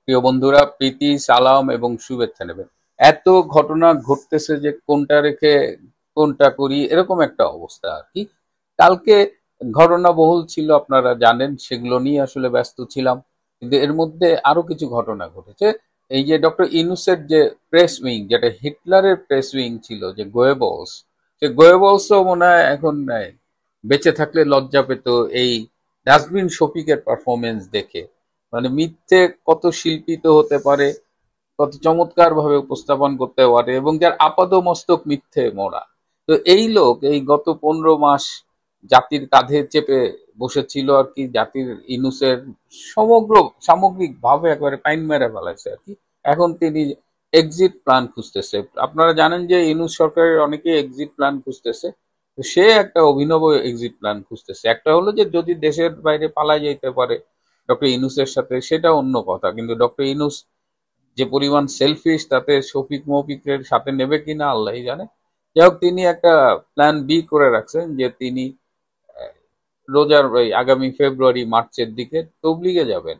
প্রিয় বন্ধুরা, প্রীতি সালাম এবং শুভেচ্ছা নেবেন। এত ঘটনা ঘটতেছে যে কোনটা রেখে কোনটা করি, এরকম একটা অবস্থা আর কি। কালকে ঘটনা বহুল ছিল, আপনারা জানেন, সেগুলো নিয়ে আসলে ব্যস্ত ছিলাম। কিন্তু এর মধ্যে আরো কিছু ঘটনা ঘটেছে। এই যে ডক্টর ইনুসের যে প্রেস উইং, যেটা হিটলারের প্রেস উইং ছিল, যে গোয়েবলস, সে গোয়েবলসও মনে হয় এখন বেঁচে থাকলে লজ্জা পেত এই ডাস্টবিন শফিকের পারফরমেন্স দেখে। মানে মিথ্যে কত শিল্পিত হতে পারে, কত চমৎকার ভাবে উপস্থাপন করতে পারে, এবং যার আপাদমস্তক মিথ্যে মোড়া। তো এই লোক এই গত 15 মাস জাতির কাঁধে চেপে বসেছিল আর কি। জাতির ইনুসের সমগ্র সামগ্রিক ভাবে একবারে পাইন মেরে ফেলাইছে আর কি। এখন তিনি এক্সিট প্ল্যান খুঁজতেছে। আপনারা জানেন যে ইনুস সরকারের অনেকে এক্সিট প্ল্যান খুঁজতেছে। তো সে একটা অভিনব এক্সিট প্ল্যান খুঁজতেছে। একটা হলো যে যদি দেশের বাইরে পালায় যেতে পারে ডক্টর ইনুসের সাথে, সেটা অন্য কথা, কিন্তু ডক্টর ইনুস যে পরিমাণ সেলফিশ, তাতে শফিক মফিকের সাথে নেবে কিনা আল্লাহই জানে। যাই হোক, তিনি একটা প্ল্যান বি করে রাখছেন, যে তিনি রোজার ওই আগামী ফেব্রুয়ারি মার্চের দিকে তবলিগে যাবেন।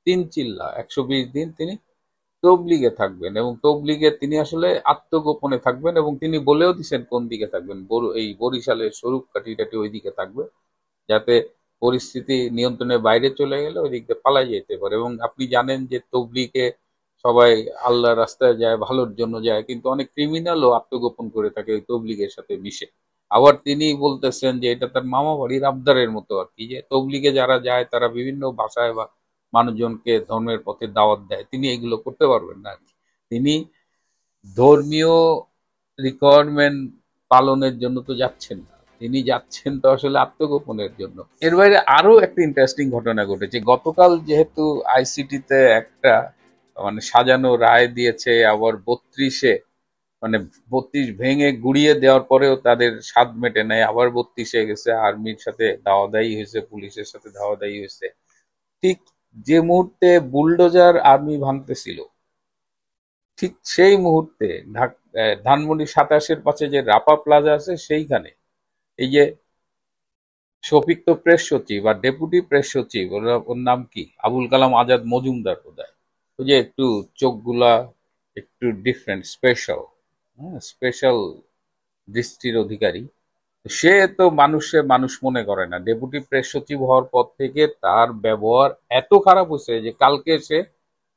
3 চিল্লা 120 দিন তিনি তবলিগে থাকবেন, এবং তবলিগে তিনি আসলে আত্মগোপনে থাকবেন, এবং তিনি বলেও দিচ্ছেন কোন দিকে থাকবেন। এই বরিশালের স্বরূপ কাঠি টাটি ওই দিকে থাকবে, যাতে পরিস্থিতি নিয়ন্ত্রণের বাইরে চলে গেলে ওই দিক দিয়ে পালাই যেতে পারে। এবং আপনি জানেন যে তবলিগে সবাই আল্লাহর রাস্তায় যায়, ভালোর জন্য যায়, কিন্তু অনেক ক্রিমিনালও আত্মগোপন করে থাকে ওই তবলিগের সাথে মিশে। আবার তিনি বলতেছেন যে এটা তার মামা বাড়ির আবদারের মতো আর কি, যে তবলিগে যারা যায় তারা বিভিন্ন ভাষায় বা মানুষজনকে ধর্মের পথে দাওয়াত দেয়, তিনি এগুলো করতে পারবেন না আর কি। তিনি ধর্মীয় রিকোয়ারমেন্ট পালনের জন্য তো যাচ্ছেন না, তিনি যাচ্ছেন তো আসলে আত্মগোপনের জন্য। এর বাইরে আরো একটা ইন্টারেস্টিং ঘটনা ঘটেছে গতকাল। যেহেতু আইসিটিতে একটা মানে সাজানো রায় দিয়েছে, আবার 32-এ মানে 32 ভেঙে গুড়িয়ে দেওয়ার পরেও তাদের স্বাদ মেটে নাই, আবার 32-এ গেছে, আর্মির সাথে দাওয়াদাই হয়েছে, পুলিশের সাথে দাওয়াদাই হয়েছে। ঠিক যে মুহূর্তে বুলডোজার আর্মি ভাঙতেছিল, ঠিক সেই মুহূর্তে ধানমন্ডি 27-এর পাশে যে রাপা প্লাজা আছে সেইখানে এই যে শফিক তো প্রেস সচিব আর ডেপুটি প্রেস সচিব, ওর নাম কি, আবুল কালাম আজাদ মজুমদার বোধহয়, ওই যে একটু চোখগুলা একটু ডিফারেন্ট, স্পেশাল, হ্যাঁ, স্পেশাল দৃষ্টির অধিকারী। সে তো মানুষে মানুষ মনে করে না। ডেপুটি প্রেস সচিব হওয়ার পর থেকে তার ব্যবহার এত খারাপ হয়েছে যে কালকে সে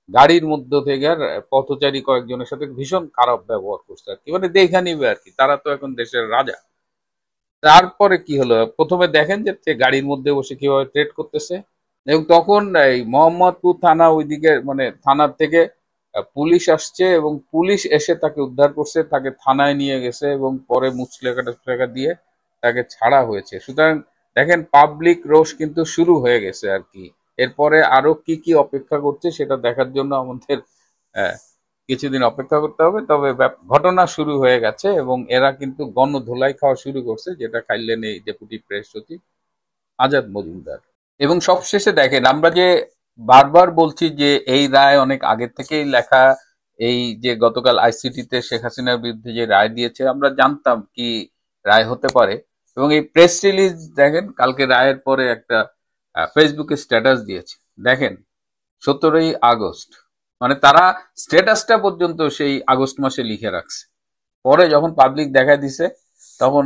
গাড়ির মধ্য থেকে আর পথচারী কয়েকজনের সাথে ভীষণ খারাপ ব্যবহার করছে আর কি। মানে দেখে নিবে আর কি, তারা তো এখন দেশের রাজা। তারপরে কি হলো, প্রথমে দেখেন যে সে গাড়ির মধ্যে বসে কিভাবে ট্রেড করতেছে, এবং তখন এই মোহাম্মদপুর থানা ওইদিকে মানে থানার থেকে পুলিশ আসছে, এবং পুলিশ এসে তাকে উদ্ধার করছে, তাকে থানায় নিয়ে গেছে, এবং পরে মুচলেখা টুচলেখা দিয়ে তাকে ছাড়া হয়েছে। সুতরাং দেখেন, পাবলিক রোষ কিন্তু শুরু হয়ে গেছে আর কি। এরপরে আরো কি কি অপেক্ষা করছে সেটা দেখার জন্য আমাদের আহ, কিছুদিন অপেক্ষা করতে হবে। তবে ঘটনা শুরু হয়ে গেছে, এবং এরা কিন্তু গণধোলাই খাওয়া শুরু করছে, যেটা খাইলেন এই ডেপুটি প্রেস সচিব আজাদ মজুমদার। এবং সবশেষে দেখেন, আমরা যে বারবার বলছি যে এই রায় অনেক আগে থেকেই লেখা। এই যে গতকাল আইসিটিতে শেখ হাসিনার বিরুদ্ধে যে রায় দিয়েছে, আমরা জানতাম কি রায় হতে পারে। এবং এই প্রেস রিলিজ দেখেন, কালকে রায়ের পরে একটা ফেসবুকে স্ট্যাটাস দিয়েছে। দেখেন, 17ই আগস্ট, মানে তারা স্ট্যাটাসটা পর্যন্ত সেই আগস্ট মাসে লিখে রাখছে। পরে যখন পাবলিক দেখা দিছে, তখন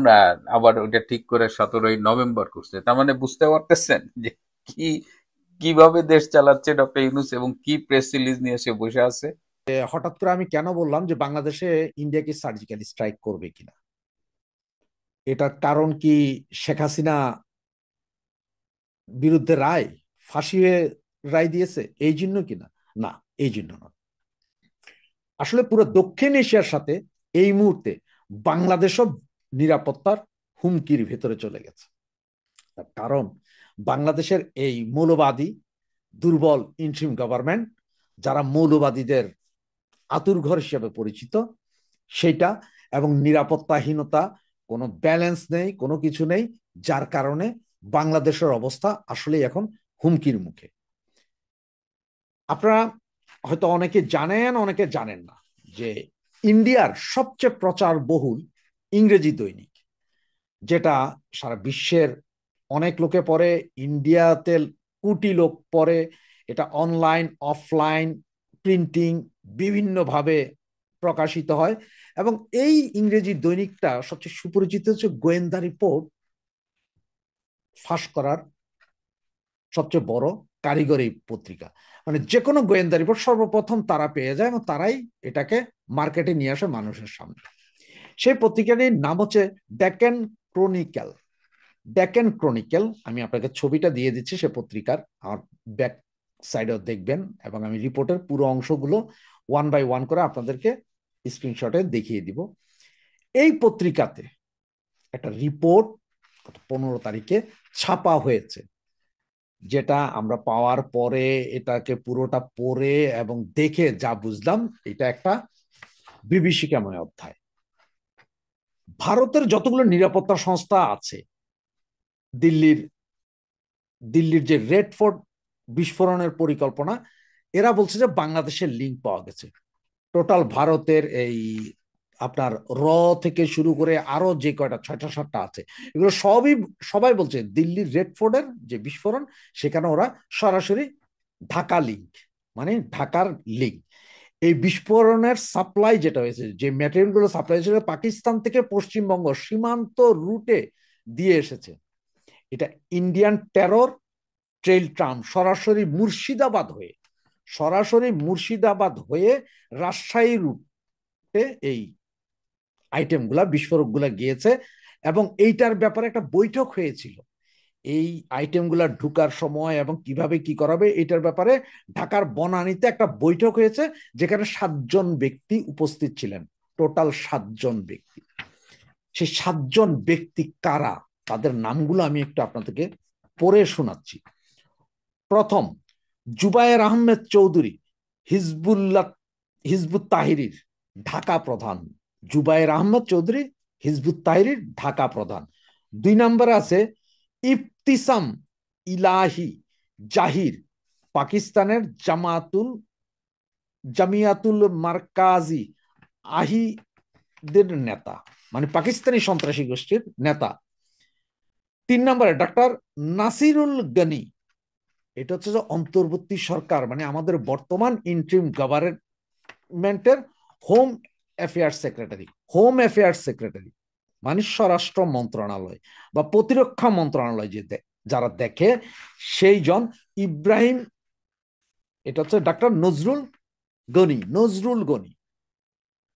আবার ওইটা ঠিক করে 17ই নভেম্বর করছে। তার মানে বুঝতে পারতেছেন যে কি কিভাবে দেশ চালাচ্ছে ডক্টর ইউনূস, এবং কি প্রেস রিলিজ নিয়ে সে বসে আছে। হঠাৎ করে আমি কেন বললাম যে বাংলাদেশে ইন্ডিয়া কি সার্জিক্যাল স্ট্রাইক করবে কিনা, এটার কারণ কি শেখ হাসিনা বিরুদ্ধে রায়, ফাঁসি হয়ে রায় দিয়েছে এই জন্য কিনা? না, এই জন্য না। আসলে পুরো দক্ষিণ এশিয়ার সাথে এই মুহূর্তে বাংলাদেশও নিরাপত্তার হুমকির ভেতরে চলে গেছে। তার কারণ বাংলাদেশের এই মৌলবাদী দুর্বল ইন্ট্রিম গভর্নমেন্ট, যারা মৌলবাদীদের আতুরঘর হিসেবে পরিচিত, সেটা এবং নিরাপত্তাহীনতা, কোনো ব্যালেন্স নেই, কোনো কিছু নেই, যার কারণে বাংলাদেশের অবস্থা আসলে এখন হুমকির মুখে। আপনারা হয়তো অনেকে জানেন, অনেকে জানেন না যে ইন্ডিয়ার সবচেয়ে প্রচার বহুল ইংরেজি দৈনিক, যেটা সারা বিশ্বের অনেক লোকে পড়ে, ইন্ডিয়াতে কোটি লোক পড়ে, এটা অনলাইন অফলাইন প্রিন্টিং বিভিন্নভাবে প্রকাশিত হয়। এবং এই ইংরেজি দৈনিকটা সবচেয়ে সুপরিচিত হচ্ছে গোয়েন্দা রিপোর্ট ফাঁস করার সবচেয়ে বড় কারিগরি পত্রিকা। মানে যে কোনো গোয়েন্দা রিপোর্ট সর্বপ্রথম তারা পেয়ে যায় এবং তারাই এটাকে মার্কেটে নিয়ে আসে মানুষের সামনে। সেই পত্রিকাটির নাম হচ্ছে ডেকেন ক্রনিক্যাল। ডেকেন ক্রনিক্যাল, আমি আপনাকে ছবিটা দিয়ে দিচ্ছি সে পত্রিকার, আর ব্যাক সাইডেও দেখবেন, এবং আমি রিপোর্টের পুরো অংশগুলো ওয়ান বাই ওয়ান করে আপনাদেরকে স্ক্রিনশটে দেখিয়ে দিব। এই পত্রিকাতে একটা রিপোর্ট 15 তারিখে ছাপা হয়েছে, যেটা আমরা পাওয়ার পরে এটাকে পুরোটা পড়ে এবং দেখে যা বুঝলাম, এটা একটা বিভীষিকাময় অধ্যায়। ভারতের যতগুলো নিরাপত্তা সংস্থা আছে, দিল্লির দিল্লির যে রেড ফোর্ট বিস্ফোরণের পরিকল্পনা, এরা বলছে যে বাংলাদেশের লিঙ্ক পাওয়া গেছে। টোটাল ভারতের এই আপনার র থেকে শুরু করে আরো যে কয়টা 6টা 7টা আছে, এগুলো সবাই বলছে দিল্লির রেড ফোর্টের যে বিস্ফোরণ, সেখানে ওরা সরাসরি ঢাকা লিঙ্ক, মানে ঢাকার লিঙ্ক। এই বিস্ফোরণের সাপ্লাই যেটা হয়েছে, যে ম্যাটেরিয়াল গুলো সাপ্লাই হয়েছে, পাকিস্তান থেকে পশ্চিমবঙ্গ সীমান্ত রুটে দিয়ে এসেছে। এটা ইন্ডিয়ান টেরর ট্রেল ট্রাম সরাসরি মুর্শিদাবাদ হয়ে রাজশাহী রুটে এই আইটেমগুলা, বিস্ফোরকগুলা গিয়েছে। এবং এইটার ব্যাপারে একটা বৈঠক হয়েছিল, এই আইটেমগুলা ঢুকার সময় এবং কিভাবে কি করাবে এটার ব্যাপারে ঢাকার বনানীতে একটা বৈঠক হয়েছে, যেখানে 7জন ব্যক্তি উপস্থিত ছিলেন। টোটাল 7জন ব্যক্তি। সেই 7জন ব্যক্তি কারা, তাদের নামগুলো আমি একটু আপনাদেরকে পড়ে শোনাচ্ছি। প্রথম, জুবায়ের আহমেদ চৌধুরী, হিজবুত তাহিরির ঢাকা প্রধান। জুবায়ের আহমেদ চৌধুরী, হিজবুত তাহিরির ঢাকা প্রধান। 2 নম্বরে আছে ইফতিসাম ইলাহি জাহির, পাকিস্তানের জামিয়াতুল মারকাজি আহিদের নেতা, মানে পাকিস্তানি সন্ত্রাসী গোষ্ঠীর নেতা। 3 নম্বরে ডক্টর নাসিরুল গনি, এটা হচ্ছে যে অন্তর্বর্তী সরকার, মানে আমাদের বর্তমান ইন্টারিম গভর্নমেন্টের হোম অ্যাফেয়ার্স সেক্রেটারি, মানে স্বরাষ্ট্র মন্ত্রণালয় বা প্রতিরক্ষা মন্ত্রণালয় যারা দেখে সেই জন। ইব্রাহিম, এটা হচ্ছে ডাক্তার নজরুল গনি,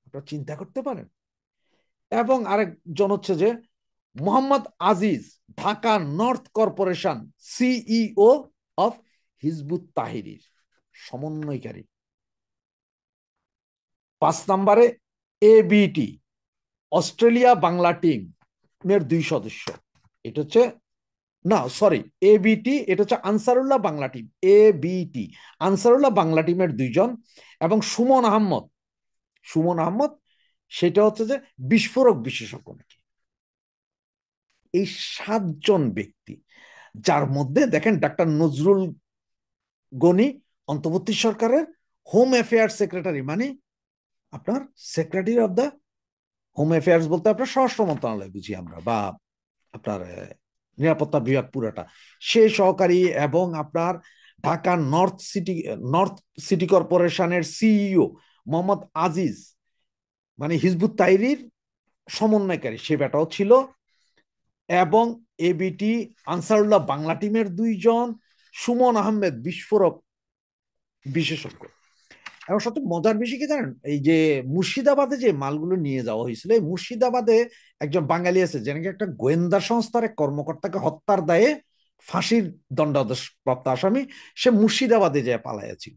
আপনারা চিন্তা করতে পারেন। এবং আরেকজন হচ্ছে যে Mohammad Aziz, Dhaka north corporation CEO of হিজবুত তাহিরির সমন্বয়কারী। 5 নম্বরে এবিটি, অস্ট্রেলিয়া বাংলা টিম এর 2 সদস্য। এটা হচ্ছে না, সরি, এবিটি, এটা হচ্ছে আনসারুল্লাহ বাংলা টিম। এবিটি আনসারুল্লাহ বাংলা টিমের 2 জন। এবং সুমন আহমদ, সেটা হচ্ছে যে বিস্ফোরক বিশেষজ্ঞ নাকি। এই 7জন ব্যক্তি, যার মধ্যে দেখেন ডাক্তার নজরুল গনি অন্তর্বর্তী সরকারের হোম অ্যাফেয়ার্স সেক্রেটারি, মানে আপনার secretary of the home affairs বলতে আপনার স্বরাষ্ট্র মন্ত্রণালয় বুঝি আমরা, বা আপনার নিরাপত্তা বিভাগ পুরাটা, সে সহকারী। এবং আপনার ঢাকা নর্থ সিটি কর্পোরেশনের সিইও মোহাম্মদ আজিজ, মানে হিজবুত তাহরির সমন্বয়কারী, সে বেটাও ছিল। এবং এবিটি আনসারুল্লাহ বাংলা টিমের 2 জন, সুমন আহমেদ বিস্ফোরক বিশেষজ্ঞ। এবং সবচেয়ে মজার বিষয় কি জানেন, এই যে মুর্শিদাবাদে যে মালগুলো নিয়ে যাওয়া হয়েছিল, এই মুর্শিদাবাদে একজন বাঙালি আছে, যে নাকি একটা গোয়েন্দা সংস্থার এক কর্মকর্তাকে হত্যার দায়ে ফাঁসির দণ্ডাদেশ প্রাপ্ত আসামি, সে মুর্শিদাবাদে যে পালাইয়াছিল।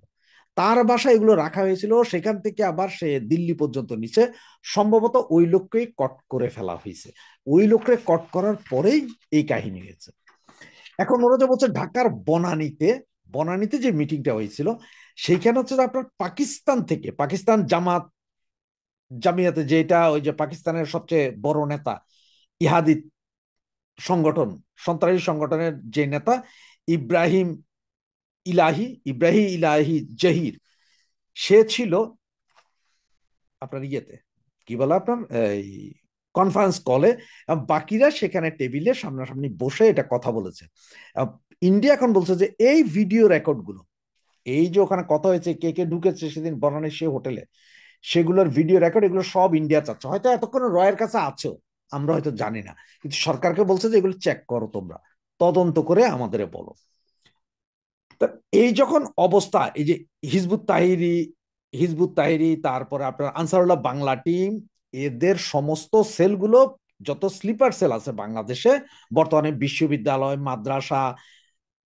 তার বাসায় এগুলো রাখা হয়েছিল, সেখান থেকে আবার সে দিল্লি পর্যন্ত নিচে, সম্ভবত ওই লোককেই কট করে ফেলা হয়েছে। ওই লোককে কট করার পরেই এই কাহিনী হয়েছে। এখন ওরা যে বলছে ঢাকার বনানীতে যে মিটিংটা হয়েছিল, সেইখানে হচ্ছে আপনার পাকিস্তান জামিয়াতে, যেটা ওই যে পাকিস্তানের সবচেয়ে বড় নেতা ইহাদি সন্ত্রাসী সংগঠনের যে নেতা ইব্রাহিম ইলাহি জহির, সে ছিল আপনার ইয়েতে, কি বলে আপনার এই কনফারেন্স কলে। বাকিরা সেখানে টেবিলে সামনাসামনি বসে এটা কথা বলেছে। ইন্ডিয়া এখন বলছে যে এই ভিডিও রেকর্ডগুলো এই যে ওখানে কথা হয়েছে, কে কে ঢুকেছে সেদিন বনানীর সে হোটেলে, সেগুলোর ভিডিও রেকর্ড, এগুলো সব ইন্ডিয়া চাচ্ছে। হয়তো এতক্ষণ রয়ের কাছে আছো, আমরা হয়তো জানি না, কিন্তু সরকারকে বলছে যে এগুলো চেক করো, তোমরা তদন্ত করে আমাদের বলো। তা এই যখন অবস্থা, এই যে হিজবুত তাহিরি, তারপরে আপনার আনসারুল্লাহ বাংলা টিম, এদের সমস্ত সেলগুলো, যত স্লিপার সেল আছে বাংলাদেশে বর্তমানে, বিশ্ববিদ্যালয়, মাদ্রাসা,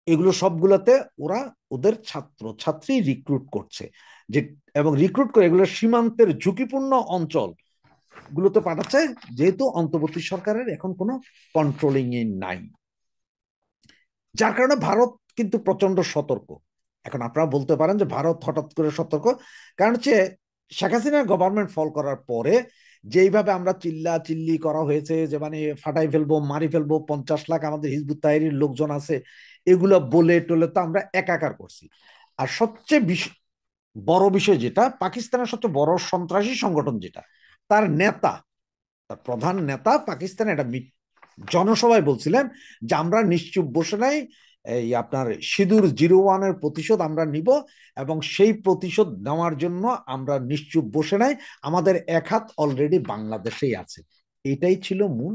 এগুলো সবগুলোতে ওরা ওদের ছাত্র ছাত্রী রিক্রুট করছে, যে এবং রিক্রুট করে এগুলো সীমান্তের ঝুঁকিপূর্ণ অঞ্চল গুলোতে পাঠাচ্ছে, যেহেতু অন্তর্বর্তী সরকারের এখন কোনো কন্ট্রোলিং এ নাই। যার কারণে ভারত কিন্তু প্রচন্ড সতর্ক। এখন আপনারা বলতে পারেন যে ভারত হঠাৎ করে সতর্ক, কারণ হচ্ছে শেখ হাসিনার গভর্নমেন্ট ফল করার পরে যেইভাবে আমরা চিল্লা চিল্লি করা হয়েছে, যে মানে ফাটাই ফেলবো, মারি ফেলবো, 50 লাখ আমাদের হিজবুত তাহরীর লোকজন আছে, এগুলো বলে টলে তো আমরা একাকার করছি। আর সবচেয়ে বড় বিষয় যেটা, পাকিস্তানের সবচেয়ে বড় সন্ত্রাসী সংগঠন যেটা, তার নেতা, তার প্রধান নেতা পাকিস্তানে একটা জনসভায় বলছিলেন যে আমরা নিশ্চুপ বসে নাই, এই আপনার সিঁদুর 01-এর প্রতিশোধ আমরা নিব, এবং সেই প্রতিশোধ নেওয়ার জন্য আমরা নিশ্চুপ বসে নাই, আমাদের এক হাত অলরেডি বাংলাদেশেই আছে। এটাই ছিল মূল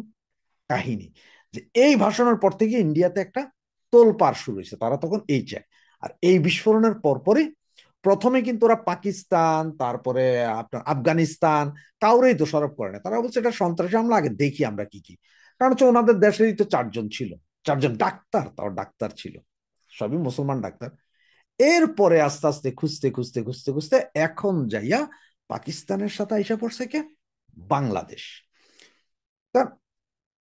কাহিনী। যে এই ভাষণের পর থেকে ইন্ডিয়াতে একটা তোলপাড় শুরু হয়েছে, তারা তখন এই চায়। আর এই বিস্ফোরণের পরপরই প্রথমে কিন্তু ওরা পাকিস্তান, তারপরে আপনার আফগানিস্তান, কাউরেই দোষারোপ করে না, তারা বলছে এটা সন্ত্রাসী হামলা, আগে দেখি আমরা কি কি। কারণ হচ্ছে ওনাদের দেশেরই তো 4 জন ছিল, 4 জন ডাক্তার, তাও ডাক্তার ছিল, সবই মুসলমান ডাক্তার। এরপরে আস্তে আস্তে খুঁজতে খুঁজতে খুঁজতে খুঁজতে এখন যাইয়া পাকিস্তানের সাথে আইসা পড়ছে কে, বাংলাদেশ। তা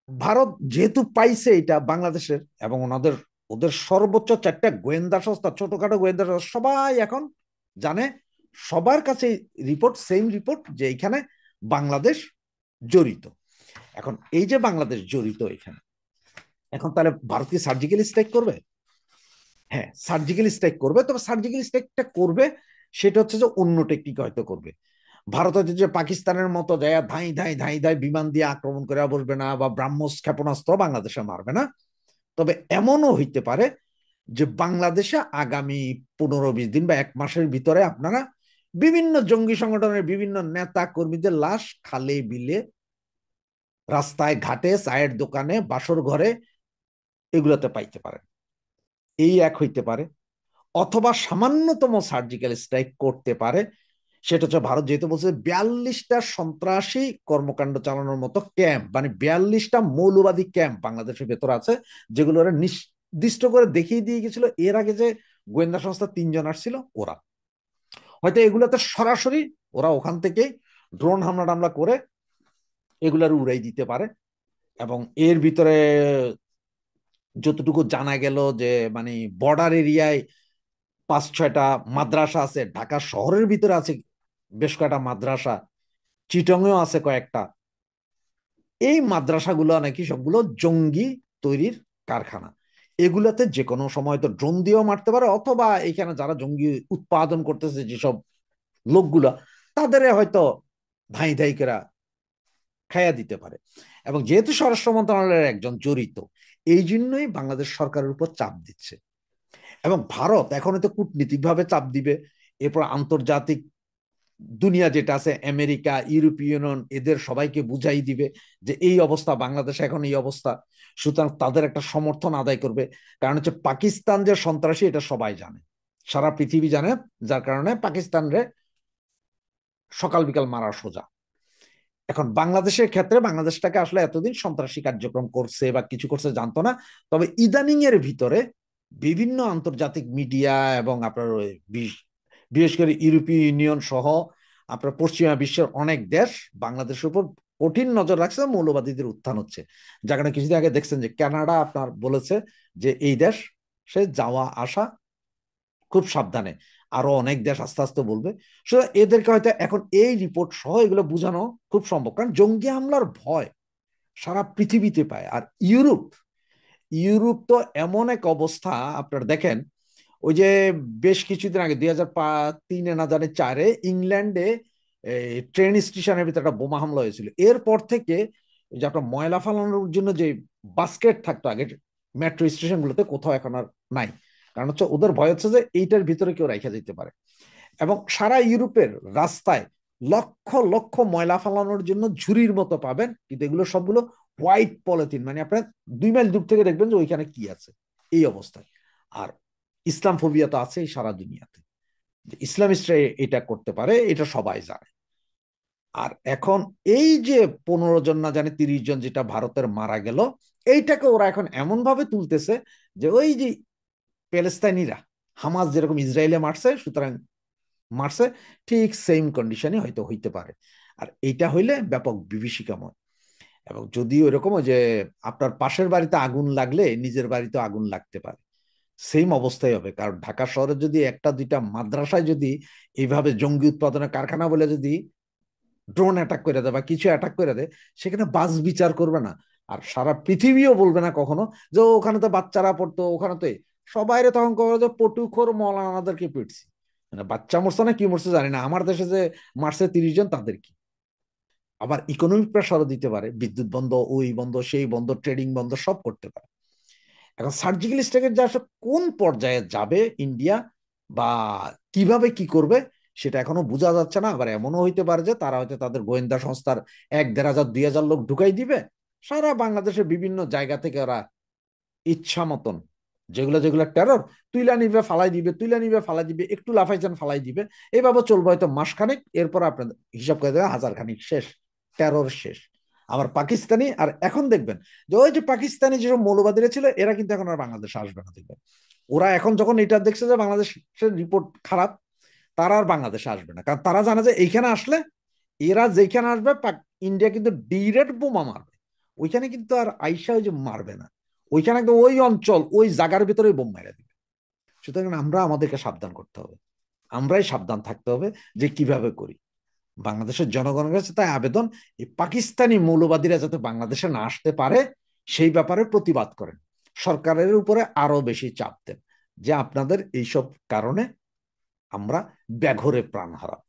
ভারত যেহেতু পাইছে এটা বাংলাদেশের, এবং ওনাদের ওদের সর্বোচ্চ 4টা গোয়েন্দা সংস্থা, ছোটখাটো গোয়েন্দা সংস্থা, সবাই এখন জানে, সবার কাছে রিপোর্ট, সেম রিপোর্ট, যে এখানে বাংলাদেশ জড়িত। এখন এই যে বাংলাদেশ জড়িত এখানে, এখন তাহলে ভারত কি সার্জিক্যাল স্ট্রাইক করবে? হ্যাঁ, সার্জিক্যাল স্ট্রাইক করবে, তবে সার্জিক্যাল স্ট্রাইকটা করবে সেটা হচ্ছে যে অন্য টেকনিক হয়তো করবে। ভারত হয়তো যে পাকিস্তানের মতো যায় ধাই ধাই ধাই ধাই বিমান দিয়ে আক্রমণ করে বসবে না, বা ব্রাহ্মস ক্ষেপণাস্ত্র বাংলাদেশে মারবে না। তবে এমনও হইতে পারে যে বাংলাদেশে আগামী 15-20 দিন বা 1 মাসের ভিতরে আপনারা বিভিন্ন জঙ্গি সংগঠনের বিভিন্ন নেতা কর্মীদের লাশ খালে বিলে, রাস্তায় ঘাটে, চায়ের দোকানে, বাসর ঘরে, এগুলোতে পাইতে পারেন। এই এক হইতে পারে। অথবা সামান্যতম সার্জিক্যাল স্ট্রাইক করতে পারে। সেটা হচ্ছে ভারত যেহেতু বলছে 42টা সন্ত্রাসী কর্মকাণ্ড চালানোর মতো ক্যাম্প, মানে 42টা মৌলবাদী ক্যাম্প বাংলাদেশের ভেতর আছে, যেগুলো ওরা নির্দিষ্ট করে দেখিয়ে দিয়ে গেছিল এর আগে যে গোয়েন্দা সংস্থা 3 জন আসছিল ওরা। হয়তো এগুলোতে সরাসরি ওরা ওখান থেকে ড্রোন হামলা টামলা করে এগুলার উড়াই দিতে পারে। এবং এর ভিতরে যতটুকু জানা গেল যে মানে বর্ডার এরিয়ায় 5-6টা মাদ্রাসা আছে, ঢাকা শহরের ভিতরে আছে বেশ কয়েকটা মাদ্রাসা, চিটংয়েও আছে কয়েকটা। এই মাদ্রাসাগুলো নাকি সবগুলো জঙ্গি তৈরির কারখানা। এগুলাতে যে কোনো সময় তো ড্রোন দিয়েও মারতে পারে, অথবা এখানে যারা জঙ্গি উৎপাদন করতেছে যেসব লোকগুলা, তাদের হয়তো ধাই ধাই করে খাইয়া দিতে পারে। এবং যেহেতু স্বরাষ্ট্র মন্ত্রণালয়ের একজন জড়িত, এই জন্যই বাংলাদেশ সরকারের উপর চাপ দিচ্ছে। এবং ভারত এখন তো কূটনীতিক ভাবে চাপ দিবে, এরপর আন্তর্জাতিক দুনিয়া যেটা আছে, আমেরিকা, ইউরোপীয় ইউনিয়ন, এদের সবাইকে বুঝাই দিবে যে এই অবস্থা, বাংলাদেশ এখন এই অবস্থা, সুতরাং তাদের একটা সমর্থন আদায় করবে। কারণ হচ্ছে পাকিস্তান যে সন্ত্রাসী এটা সবাই জানে, সারা পৃথিবী জানে, যার কারণে পাকিস্তানরে সকাল বিকাল মারা সোজা। এখন বাংলাদেশের ক্ষেত্রে বাংলাদেশটাকে আসলে এতদিন সন্ত্রাসী কার্যক্রম করছে বা কিছু করছে জানতো না, তবে ইদানিং এর ভিতরে বিভিন্ন আন্তর্জাতিক মিডিয়া এবং আপনার বিশেষ করে ইউরোপীয় ইউনিয়ন সহ আপনার পশ্চিমা বিশ্বের অনেক দেশ বাংলাদেশের উপর কঠিন নজর রাখছে, মৌলবাদীদের উত্থান হচ্ছে। যার কারণে কিছুদিন আগে দেখছেন যে কানাডা আপনার বলেছে যে এই দেশ সে যাওয়া আসা খুব সাবধানে, আরো অনেক দেশ আস্তে আস্তে বলবে। সুতরাং এদেরকে হয়তো এখন এই রিপোর্ট সহ এগুলো বোঝানো খুব সম্ভব, কারণ জঙ্গি হামলার ভয় সারা পৃথিবীতে পায়। আর ইউরোপ ইউরোপ তো এমন এক অবস্থা, আপনার দেখেন ওই যে বেশ কিছুদিন আগে 2003 না জানে 4-এ ইংল্যান্ডে ট্রেন স্টেশনের ভিতরে একটা বোমা হামলা হয়েছিল। এরপর থেকে যে আপনার ময়লা ফালানোর জন্য যে বাস্কেট থাকতো আগে মেট্রো স্টেশনগুলোতে, কোথাও এখন আর নাই। কারণ হচ্ছে ওদের ভয় হচ্ছে যে এইটার ভিতরে কেউ রেখে যেতে পারে। এবং সারা ইউরোপের রাস্তায় লক্ষ লক্ষ ময়লা ফালানোর জন্য ঝুড়ির মতো পাবেন, কিন্তু এগুলো সবগুলো হোয়াইট পলিথিন, মানে আপনার 2 মাইল দূর থেকে দেখবেন যে ওইখানে কি আছে, এই অবস্থায়। আর ইসলাম ফোবিয়া তো আছে সারা দুনিয়াতে, ইসলামিস্টরা এটা করতে পারে, এটা সবাই জানে। আর এখন এই যে 15 জন না জানে 30 জন যেটা ভারতের মারা গেল, এইটাকে ওরা এখন এমন ভাবে তুলতেছে যে ওই যে প্যালেস্তাইনিরা হামাস যেরকম ইসরায়েলে মারছে, সুতরাং মারছে ঠিক সেম কন্ডিশনে হয়তো হইতে পারে। আর এইটা হইলে ব্যাপক বিভীষিকাময়। এবং যদিও এরকম যে আপনার পাশের বাড়িতে আগুন লাগলে নিজের বাড়িতে আগুন লাগতে পারে, সেম অবস্থাই হবে। কারণ ঢাকা শহরে যদি একটা দুইটা মাদ্রাসায় যদি এইভাবে জঙ্গি উৎপাদনের কারখানা বলে যদি ড্রোন অ্যাটাক করে দেয় বা কিছু অ্যাটাক করে দেয়, সেখানে বাস বিচার করবে না। আর সারা পৃথিবীও বলবে না কখনো যে ওখানে তো বাচ্চারা পড়তো, ওখানে তো সবাই তখন কবে যে পটুখোর মৌলানাদেরকে পিটছি। মানে বাচ্চা মরছে না কি মরছে জানি না, আমার দেশে যে মারছে 30 জন তাদের কি। আবার ইকোনমিক প্রেশারও দিতে পারে, বিদ্যুৎ বন্ধ, ওই বন্ধ, সেই বন্ধ, ট্রেডিং বন্ধ, সব করতে পারে। এখন সার্জিক্যাল স্ট্রাইকের যে আসলে কোন পর্যায়ে যাবে ইন্ডিয়া বা কিভাবে কি করবে সেটা এখনো বোঝা যাচ্ছে না। আবার এমনও হইতে পারে যে তারা হয়তো তাদের গোয়েন্দা সংস্থার 1-1,500-2,000 লোক ঢুকাই দিবে, সারা বাংলাদেশের বিভিন্ন জায়গা থেকে ওরা ইচ্ছা মতন যেগুলো যেগুলো টেরর তুইলা নিবে ফালাই দিবে, তুইলা নিবে ফালাই দিবে, একটু লাফাইছেন ফালাই দিবে, এইভাবে চলবে হয়তো মাসখানেক। এরপর আপনার হিসাব করে দেবে 1000 খানিক শেষ, টেরর শেষ। আবার পাকিস্তানি, আর এখন দেখবেন যে ওই যে পাকিস্তানি যেসব মৌলবাদীরা ছিল এরা কিন্তু এখন আর বাংলাদেশে আসবে না, দেখবেন ওরা এখন যখন এটা দেখছে যে বাংলাদেশের রিপোর্ট খারাপ, তারা আর বাংলাদেশে আসবে না। কারণ তারা জানে যে এইখানে আসলে এরা যেখানে আসবে ইন্ডিয়া কিন্তু ডিরেক্ট বোমা মারবে, ওইখানে কিন্তু আর আইসা ওই যে মারবে না, ওইখানে একদম ওই অঞ্চল ওই জায়গার ভিতরে বোম মেরে দিবে। সুতরাং আমরা আমাদেরকে সাবধান করতে হবে, আমরাই সাবধান থাকতে হবে যে কিভাবে করি। বাংলাদেশের জনগণের কাছে তাই আবেদন, এই পাকিস্তানি মৌলবাদীরা যাতে বাংলাদেশে না আসতে পারে সেই ব্যাপারে প্রতিবাদ করেন, সরকারের উপরে আরো বেশি চাপ দেন যে আপনাদের এইসব কারণে আমরা বেঘরে প্রাণ হারাব।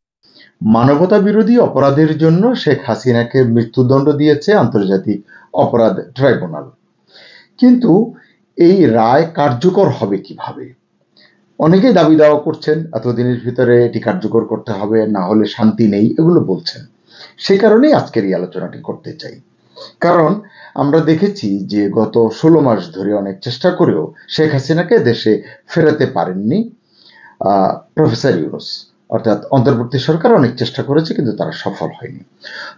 মানবতা বিরোধী অপরাধের জন্য শেখ হাসিনাকে মৃত্যুদণ্ড দিয়েছে আন্তর্জাতিক অপরাধ ট্রাইব্যুনাল। কিন্তু এই রায় কার্যকর হবে কিভাবে? অনেকেই দাবি দাওয়া করছেন এতদিনের ভিতরে এটি কার্যকর করতে হবে, না হলে শান্তি নেই, এগুলো বলছেন। সে কারণেই আজকের এই আলোচনাটি করতে চাই। কারণ আমরা দেখেছি যে গত 16 মাস ধরে অনেক চেষ্টা করেও শেখ হাসিনাকে দেশে ফেরাতে পারেননি প্রফেসর ইউনূস, অর্থাৎ অন্তর্বর্তী সরকার অনেক চেষ্টা করেছে কিন্তু তারা সফল হয়নি।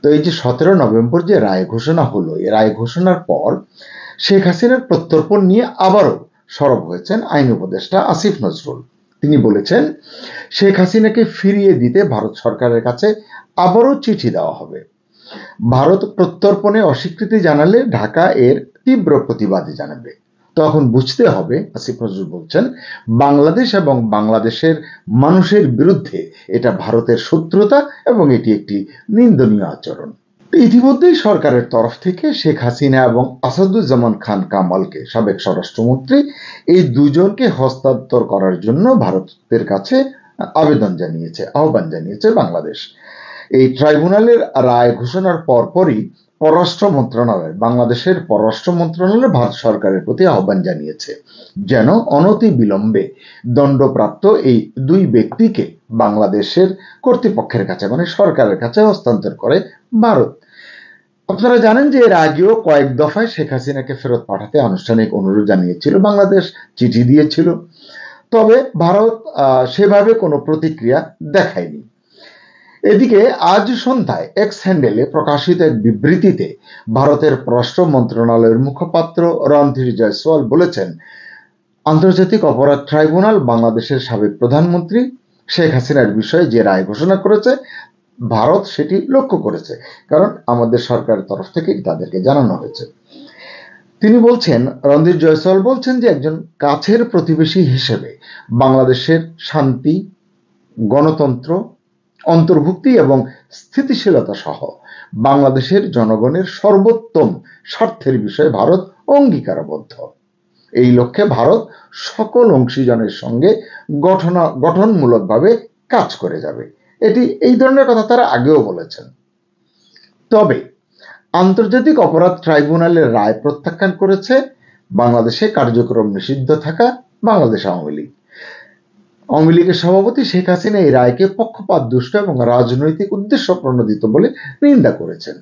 তো এই যে 17 নভেম্বর যে রায় ঘোষণা হলো, এই রায় ঘোষণার পর শেখ হাসিনার প্রত্যর্পণ নিয়ে আবারও সরব হয়েছেন আইন উপদেষ্টা আসিফ নজরুল। তিনি বলেছেন শেখ হাসিনাকে ফিরিয়ে দিতে ভারত সরকারের কাছে আবারও চিঠি দেওয়া হবে। ভারত প্রত্যর্পণে অস্বীকৃতি জানালে ঢাকা এর তীব্র প্রতিবাদ জানাবে। তখন বুঝতে হবে, আসিফ নজরুল বলছেন, বাংলাদেশ এবং বাংলাদেশের মানুষের বিরুদ্ধে এটা ভারতের শত্রুতা এবং এটি একটি নিন্দনীয় আচরণ। ইতিমধ্যেই সরকারের তরফ থেকে শেখ হাসিনা এবং আসাদুজ্জামান খান কামালকে, সাবেক স্বরাষ্ট্রমন্ত্রী, এই দুজনকে হস্তান্তর করার জন্য ভারতের কাছে আহ্বান জানিয়েছে বাংলাদেশ। এই ট্রাইব্যুনালের রায় ঘোষণার পরপরই বাংলাদেশের পররাষ্ট্র মন্ত্রণালয় ভারত সরকারের প্রতি আহ্বান জানিয়েছে যেন অনতি বিলম্বে দণ্ডপ্রাপ্ত এই দুই ব্যক্তিকে বাংলাদেশের কর্তৃপক্ষের কাছে, মানে সরকারের কাছে হস্তান্তর করে ভারত। আপনারা জানেন যে এর আগেও কয়েক দফায় শেখ হাসিনাকে ফেরত পাঠাতে আনুষ্ঠানিক অনুরোধ জানিয়েছিল বাংলাদেশ, চিঠি দিয়েছিল, তবে ভারত সেভাবে কোনো প্রতিক্রিয়া দেখায়নি। এদিকে আজ সন্ধ্যায় এক্স হ্যান্ডেলে প্রকাশিত এক বিবৃতিতে ভারতের পররাষ্ট্র মন্ত্রণালয়ের মুখপাত্র রণধীর জয়সওয়াল বলেছেন, আন্তর্জাতিক অপরাধ ট্রাইব্যুনাল বাংলাদেশের সাবেক প্রধানমন্ত্রী শেখ হাসিনার বিষয়ে যে রায় ঘোষণা করেছে ভারত সেটি লক্ষ্য করেছে, কারণ আমাদের সরকারের তরফ থেকে তাদেরকে জানানো হয়েছে। তিনি বলছেন, রণধীর জয়সওয়াল বলছেন যে একজন কাছের প্রতিবেশী হিসেবে বাংলাদেশের শান্তি, গণতন্ত্র, অন্তর্ভুক্তি এবং স্থিতিশীলতা সহ বাংলাদেশের জনগণের সর্বোত্তম স্বার্থের বিষয়ে ভারত অঙ্গীকারবদ্ধ। এই লক্ষ্যে ভারত সকল অংশীজনের সঙ্গে গঠনমূলকভাবে কাজ করে যাবে। এই ধরনের কথা তারা আগেও বলেছেন। তবে আন্তর্জাতিক অপরাধ ট্রাইব্যুনালের রায় প্রত্যাখ্যান করেছে বাংলাদেশে কার্যক্রম নিষিদ্ধ থাকা বাংলাদেশ আওয়ামী লীগ। আওয়ামী লীগের সভাপতি শেখ হাসিনা এই রায়কে পক্ষপাত দুষ্ট এবং রাজনৈতিক উদ্দেশ্য প্রণোদিত বলে নিন্দা করেছেন।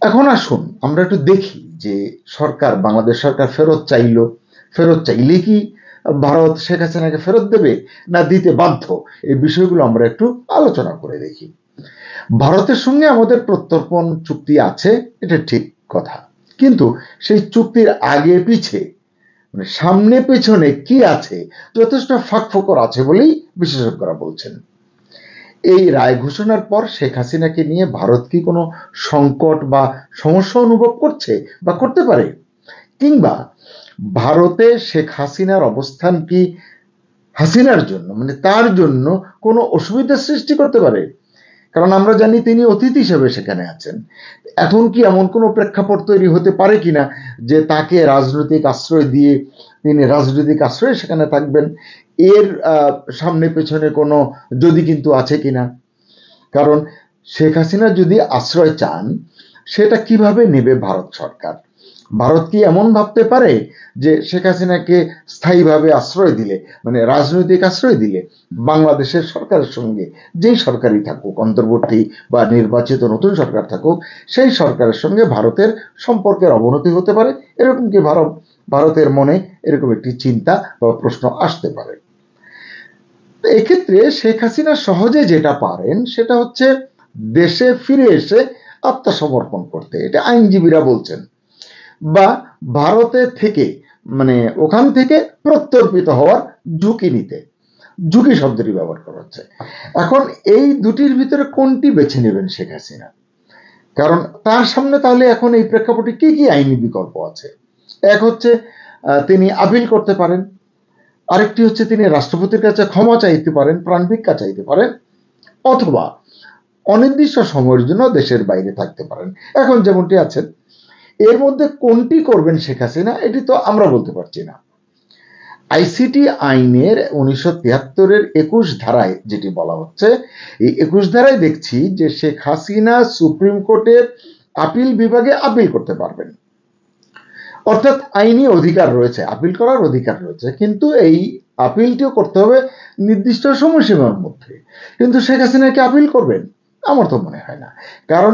এখন আসুন আমরা একটু দেখি যে বাংলাদেশ সরকার ফেরত চাইলে কি ভারত শেখ হাসিনাকে ফেরত দেবে না দিতে বাধ্য, এই বিষয়গুলো আমরা একটু আলোচনা করে দেখি। ভারতের সঙ্গে আমাদের প্রত্যর্পণ চুক্তি আছে, এটা ঠিক কথা, কিন্তু সেই চুক্তির আগে পিছে মানে সামনে পেছনে কি আছে যথেষ্ট ফাঁকফোকর আছে বলেই বিশেষজ্ঞরা বলছেন। এই রায় ঘোষণার পর শেখ হাসিনাকে নিয়ে ভারত কি কোনো সংকট বা সমস্যা অনুভব করছে বা করতে পারে, কিংবা ভারতে শেখ হাসিনার অবস্থান কি হাসিনার জন্য মানে তার জন্য কোনো অসুবিধার সৃষ্টি করতে পারে? কারণ আমরা জানি তিনি অতিথি হিসেবে সেখানে আছেন। এখন কি এমন কোনো প্রেক্ষাপট তৈরি হতে পারে কিনা যে তাকে রাজনৈতিক আশ্রয় দিয়ে তিনি রাজনৈতিক আশ্রয়ে সেখানে থাকবেন? এর সামনে পেছনে কোনো যদি কিন্তু আছে কিনা? কারণ শেখ হাসিনা যদি আশ্রয় চান সেটা কিভাবে নেবে ভারত সরকার? ভারত কি এমন ভাবতে পারে যে শেখ হাসিনাকে স্থায়ীভাবে আশ্রয় দিলে মানে রাজনৈতিক আশ্রয় দিলে বাংলাদেশের সরকারের সঙ্গে যেই সরকারই থাকুক, অন্তর্বর্তী বা নির্বাচিত নতুন সরকার থাকুক, সেই সরকারের সঙ্গে ভারতের সম্পর্কের অবনতি হতে পারে? এরকম কি ভারতের মনে এরকম একটি চিন্তা বা প্রশ্ন আসতে পারে। এক্ষেত্রে শেখ হাসিনা সহজে যেটা পারেন সেটা হচ্ছে দেশে ফিরে এসে আত্মসমর্পণ করতে, এটা আইনজীবীরা বলছেন, বা ভারতে থেকে মানে ওখান থেকে প্রত্যর্পিত হওয়ার ঝুঁকি নিতে। ঝুঁকি শব্দটি ব্যবহার করা হচ্ছে। এখন এই দুটির ভিতরে কোনটি বেছে নেবেন শেখ হাসিনা? কারণ তার সামনে তাহলে এখন এই প্রেক্ষাপটে কি কি আইনি বিকল্প আছে? এক হচ্ছে তিনি আপিল করতে পারেন, আরেকটি হচ্ছে তিনি রাষ্ট্রপতির কাছে ক্ষমা চাইতে পারেন, প্রাণ ভিক্ষা চাইতে পারেন, অথবা অনির্দিষ্ট সময়ের জন্য দেশের বাইরে থাকতে পারেন। এখন যেমনটি আছেন, এর মধ্যে কোনটি করবেন শেখ হাসিনা এটি তো আমরা বলতে পারছি না। আইসিটি আইনের 1973-এর 21 ধারায় যেটি বলা হচ্ছে, এই 21 ধারায় দেখছি যে শেখ হাসিনা সুপ্রিম কোর্টের আপিল বিভাগে আপিল করতে পারবেন, অর্থাৎ আইনি অধিকার রয়েছে, আপিল করার অধিকার রয়েছে, কিন্তু এই আপিলটিও করতে হবে নির্দিষ্ট সময়সীমার মধ্যে। কিন্তু শেখ হাসিনা কি আপিল করবেন? আমার তো মনে হয় না, কারণ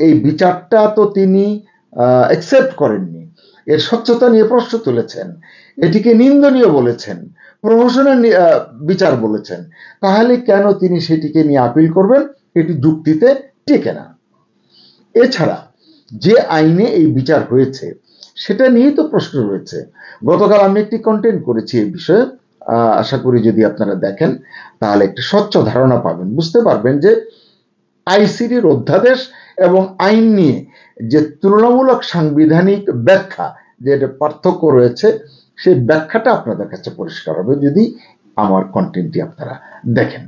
এই বিচারটা তো তিনি অ্যাকসেপ্ট করেননি, এর স্বচ্ছতা নিয়ে প্রশ্ন তুলেছেন, এটিকে নিন্দনীয় বলেছেন, প্রহসনের বিচার বলেছেন। তাহলে কেন তিনি সেটিকে নিয়ে আপিল করবেন? এটি যুক্তিতে টেকে না। এছাড়া যে আইনে এই বিচার হয়েছে সেটা নিয়েই তো প্রশ্ন রয়েছে। গতকাল আমি একটি কন্টেন্ট করেছি এই বিষয়ে, আশা করি যদি আপনারা দেখেন তাহলে একটা স্বচ্ছ ধারণা পাবেন, বুঝতে পারবেন যে আইসিটির অধ্যাদেশ এবং আইন নিয়ে যে তুলনামূলক সাংবিধানিক ব্যাখ্যা, যে পার্থক্য রয়েছে, সেই ব্যাখ্যাটা আপনাদের কাছে পরিষ্কার হবে যদি আমার কন্টেন্টটি আপনারা দেখেন।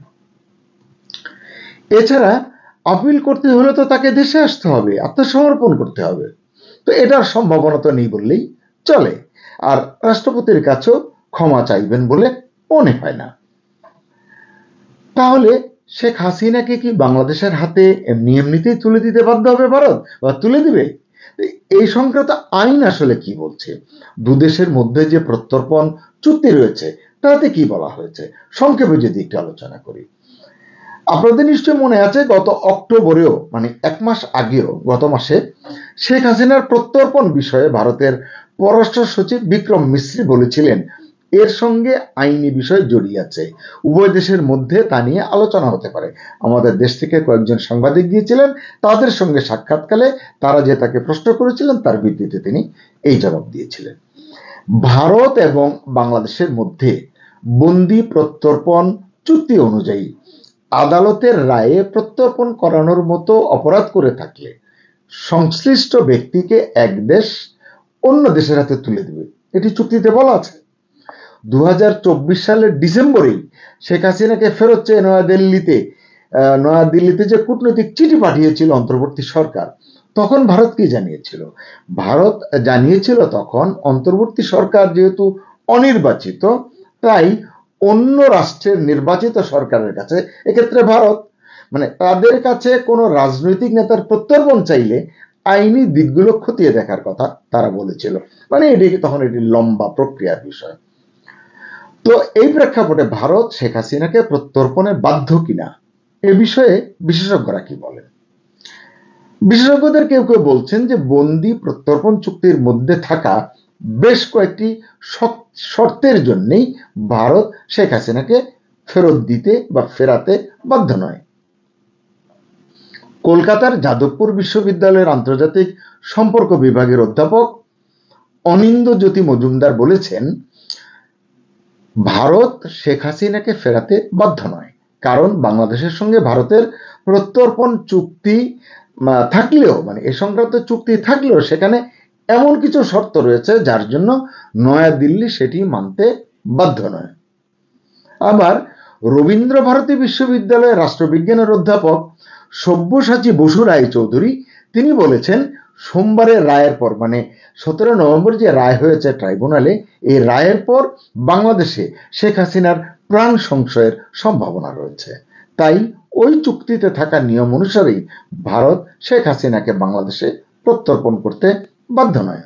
এছাড়া আপিল করতে হলে তো তাকে দেশে আসতে হবে, আত্মসমর্পণ করতে হবে, তো এটার সম্ভাবনা তো নেই বললেই চলে। আর রাষ্ট্রপতির কাছেও ক্ষমা চাইবেন বলে মনে হয় না। তাহলে শেখ হাসিনাকে কি বাংলাদেশের হাতে এমনিতেই তুলে দিতে বাধ্য হবে ভারত, বা তুলে দিবে? এই সংক্রান্ত আইন আসলে কি বলছে? দুদেশের মধ্যে যে প্রত্যর্পণ চুক্তি রয়েছে তাতে কি বলা হয়েছে সংক্ষেপে যদি একটু আলোচনা করি। আপনাদের নিশ্চয় মনে আছে গত অক্টোবরেও মানে 1 মাস আগেও গত মাসে শেখ হাসিনার প্রত্যর্পণ বিষয়ে ভারতের পররাষ্ট্র সচিব বিক্রম মিশ্রি বলেছিলেন এর সঙ্গে আইনি বিষয় জড়িয়ে আছে, উভয় দেশের মধ্যে তা নিয়ে আলোচনা হতে পারে। আমাদের দেশ থেকে কয়েকজন সাংবাদিক গিয়েছিলেন, তাদের সঙ্গে সাক্ষাৎকালে তারা যে তাকে প্রশ্ন করেছিলেন তার ভিত্তিতে তিনি এই জবাব দিয়েছিলেন। ভারত এবং বাংলাদেশের মধ্যে বন্দি প্রত্যর্পণ চুক্তি অনুযায়ী আদালতের রায়ে প্রত্যর্পণ করানোর মতো অপরাধ করে থাকলে সংশ্লিষ্ট ব্যক্তিকে এক দেশ অন্য দেশের হাতে তুলে দেবে, এটি চুক্তিতে বলা আছে। 2024 সালের ডিসেম্বরেই শেখ হাসিনাকে ফেরত চেয়ে নয়াদিল্লিতে যে কূটনৈতিক চিঠি পাঠিয়েছিল অন্তর্বর্তী সরকার, তখন ভারত কি জানিয়েছিল? ভারত জানিয়েছিল তখন অন্তর্বর্তী সরকার যেহেতু অনির্বাচিত, তাই অন্য রাষ্ট্রের নির্বাচিত সরকারের কাছে, এক্ষেত্রে ভারত, মানে তাদের কাছে কোনো রাজনৈতিক নেতার প্রত্যর্পণ চাইলে আইনি দিকগুলো খতিয়ে দেখার কথা তারা বলেছিল। মানে এটি তখন এটি লম্বা প্রক্রিয়ার বিষয়। তো এই প্রেক্ষাপটে ভারত শেখ হাসিনাকে প্রত্যর্পণে বাধ্য কিনা এ বিষয়ে বিশেষজ্ঞরা কি বলেন? বিশেষজ্ঞদের কেউ কেউ বলছেন যে বন্দি প্রত্যর্পণ চুক্তির মধ্যে থাকা বেশ কয়েকটি শর্তের জন্যই ভারত শেখ হাসিনাকে ফেরত দিতে বা ফেরাতে বাধ্য নয়। কলকাতার যাদবপুর বিশ্ববিদ্যালয়ের আন্তর্জাতিক সম্পর্ক বিভাগের অধ্যাপক অনিন্দ্যজ্যোতি মজুমদার বলেছেন, ভারত শেখ হাসিনাকে ফেরাতে বাধ্য নয়, কারণ বাংলাদেশের সঙ্গে ভারতের প্রত্যর্পণ চুক্তি থাকলেও, মানে এ সংক্রান্ত চুক্তি থাকলেও সেখানে এমন কিছু শর্ত রয়েছে যার জন্য নয়াদিল্লি সেটি মানতে বাধ্য নয়। আবার রবীন্দ্র ভারতী বিশ্ববিদ্যালয়ের রাষ্ট্রবিজ্ঞানের অধ্যাপক সব্যসাচী বসু রায় চৌধুরী তিনি বলেছেন, সোমবারের রায়ের পর, মানে 17 নভেম্বর যে রায় হয়েছে ট্রাইব্যুনালে, এই রায়ের পর বাংলাদেশে শেখ হাসিনার প্রাণ সংশয়ের সম্ভাবনা রয়েছে। তাই ওই চুক্তিতে থাকা নিয়ম অনুসারেই ভারত শেখ হাসিনাকে বাংলাদেশে প্রত্যর্পণ করতে বাধ্য নয়।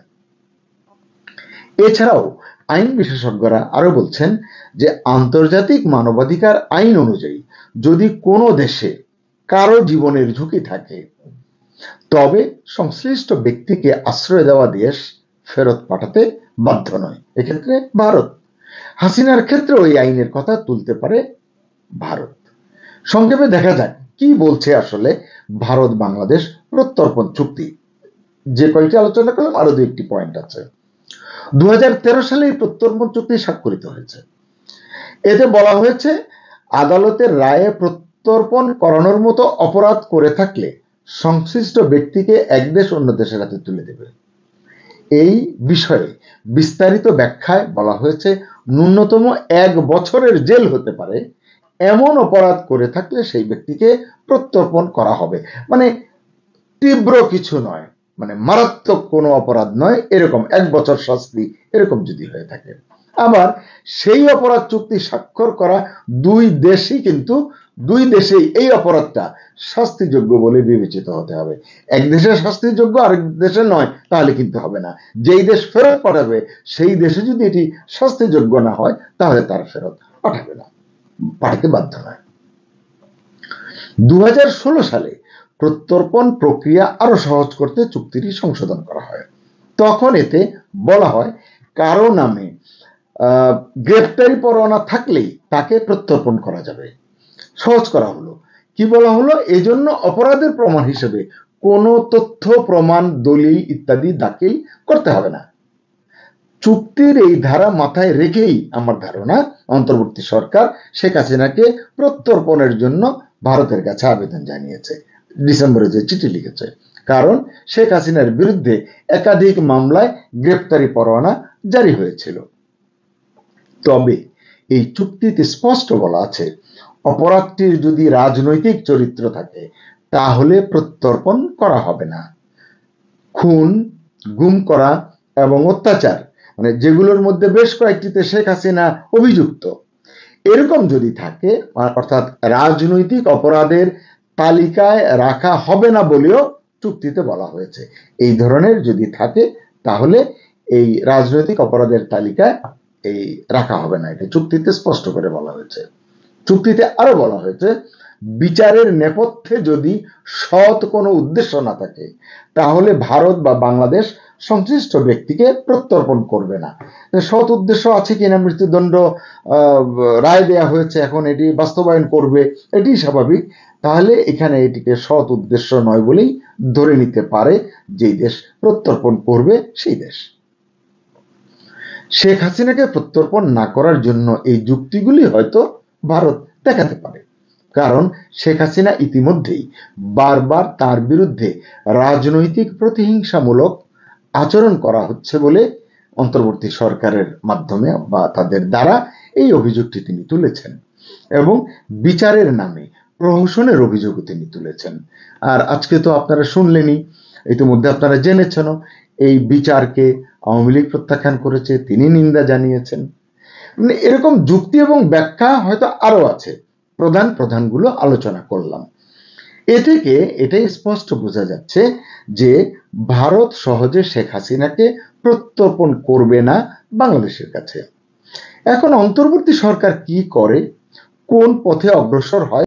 এছাড়াও আইন বিশেষজ্ঞরা আরো বলছেন যে আন্তর্জাতিক মানবাধিকার আইন অনুযায়ী যদি কোনো দেশে কারো জীবনের ঝুঁকি থাকে তবে সংশ্লিষ্ট ব্যক্তিকে আশ্রয় দেওয়া দেশ ফেরত পাঠাতে বাধ্য নয়। এক্ষেত্রে ভারত। হাসিনার ক্ষেত্রে ওই আইনের কথা তুলতে পারে ভারত। সংক্ষেপে দেখা যাক কি বলছে আসলে ভারত বাংলাদেশ প্রত্যর্পণ চুক্তি। যে কয়েকটি আলোচনা করলাম, আরো 2-1টি পয়েন্ট আছে। 2013 সালে এই প্রত্যর্পণ চুক্তি স্বাক্ষরিত হয়েছে। এতে বলা হয়েছে, আদালতের রায়ে প্রত্যর্পণ করানোর মতো অপরাধ করে থাকলে সংশ্লিষ্ট ব্যক্তিকে এক দেশ অন্য দেশের হাতে তুলে দেবে। এই বিষয়ে বিস্তারিত ব্যাখ্যায় বলা হয়েছে, ন্যূনতম 1 বছরের জেল হতে পারে এমন অপরাধ করে থাকলে সেই ব্যক্তিকে প্রত্যর্পণ করা হবে। মানে তীব্র কিছু নয়, মানে মারাত্মক কোনো অপরাধ নয়, এরকম 1 বছর শাস্তি এরকম যদি হয়ে থাকে। আবার সেই অপরাধ চুক্তি স্বাক্ষর করা দুই দেশেই এই অপরাধটা শাস্তিযোগ্য বলে বিবেচিত হতে হবে। এক দেশে শাস্তিযোগ্য, আরেক দেশে নয়, তাহলে কিন্তু হবে না। যেই দেশ ফেরত পাঠাবে সেই দেশে যদি এটি শাস্তিযোগ্য না হয় তাহলে তারা ফেরত পাঠাতে বাধ্য নয়। 2016 সালে প্রত্যর্পণ প্রক্রিয়া আরো সহজ করতে চুক্তিটি সংশোধন করা হয়। তখন এতে বলা হয়, কারো নামে গ্রেফতারি পরোয়ানা থাকলেই তাকে প্রত্যর্পণ করা যাবে। সহজ করা হলো। কি বলা হলো? এজন্য অপরাধের প্রমাণ হিসেবে কোনো তথ্য, প্রমাণ, দলিল ইত্যাদি দাখিল করতে হবে না। চুক্তির এই ধারা মাথায় রেখেই আমার ধারণা অন্তর্বর্তী সরকার শেখ হাসিনাকে প্রত্যর্পণের জন্য ভারতের কাছে আবেদন জানিয়েছে, ডিসেম্বরে যে চিঠি লিখেছে। কারণ শেখ হাসিনার বিরুদ্ধে একাধিক মামলায় গ্রেফতারি পরোয়ানা জারি হয়েছিল। তবে এই চুক্তিতে স্পষ্ট বলা আছে, অপরাধটির যদি রাজনৈতিক চরিত্র থাকে তাহলে প্রত্যর্পণ করা হবে না। খুন, গুম করা এবং অত্যাচার, মানে যেগুলোর মধ্যে বেশ কয়েকটিতে শেখ হাসিনা অভিযুক্ত, এরকম যদি থাকে, অর্থাৎ রাজনৈতিক অপরাধের তালিকায় রাখা হবে না বলেও চুক্তিতে বলা হয়েছে। এই ধরনের যদি থাকে তাহলে এই রাজনৈতিক অপরাধের তালিকায় রাখা হবে না, এটা চুক্তিতে স্পষ্ট করে বলা হয়েছে। চুক্তিতে আরো বলা হয়েছে, বিচারের নেপথ্যে যদি সৎ কোনো উদ্দেশ্য না থাকে তাহলে ভারত বা বাংলাদেশ সংশ্লিষ্ট ব্যক্তিকে প্রত্যর্পণ করবে না। সৎ উদ্দেশ্য আছে কিনা, মৃত্যুদণ্ড রায় দেয়া হয়েছে, এখন এটি বাস্তবায়ন করবে, এটি স্বাভাবিক। তাহলে এখানে এটিকে সৎ উদ্দেশ্য নয় বলেই ধরে নিতে পারে যেই দেশ প্রত্যর্পণ করবে সেই দেশ। শেখ হাসিনাকে প্রত্যর্পণ না করার জন্য এই যুক্তিগুলি হয়তো ভারত দেখাতে পারে, কারণ শেখ হাসিনা ইতিমধ্যেই বারবার তার বিরুদ্ধে রাজনৈতিক প্রতিহিংসামূলক আচরণ করা হচ্ছে বলে অন্তর্বর্তী সরকারের মাধ্যমে বা তাদের দ্বারা এই অভিযোগটি তিনি তুলেছেন, এবং বিচারের নামে প্রহসনের অভিযোগও তিনি তুলেছেন। আর আজকে তো আপনারা শুনলেনই, ইতিমধ্যে আপনারা জেনেছেন এই বিচারকে আওয়ামী লীগ প্রত্যাখ্যান করেছে, তিনি নিন্দা জানিয়েছেন। মানে এরকম যুক্তি এবং ব্যাখ্যা হয়তো আরো আছে, প্রধানগুলো আলোচনা করলাম। এ থেকে এটাই স্পষ্ট বোঝা যাচ্ছে যে ভারত সহজে শেখ হাসিনাকে প্রত্যর্পণ করবে না বাংলাদেশের কাছে। এখন অন্তর্বর্তী সরকার কি করে, কোন পথে অগ্রসর হয়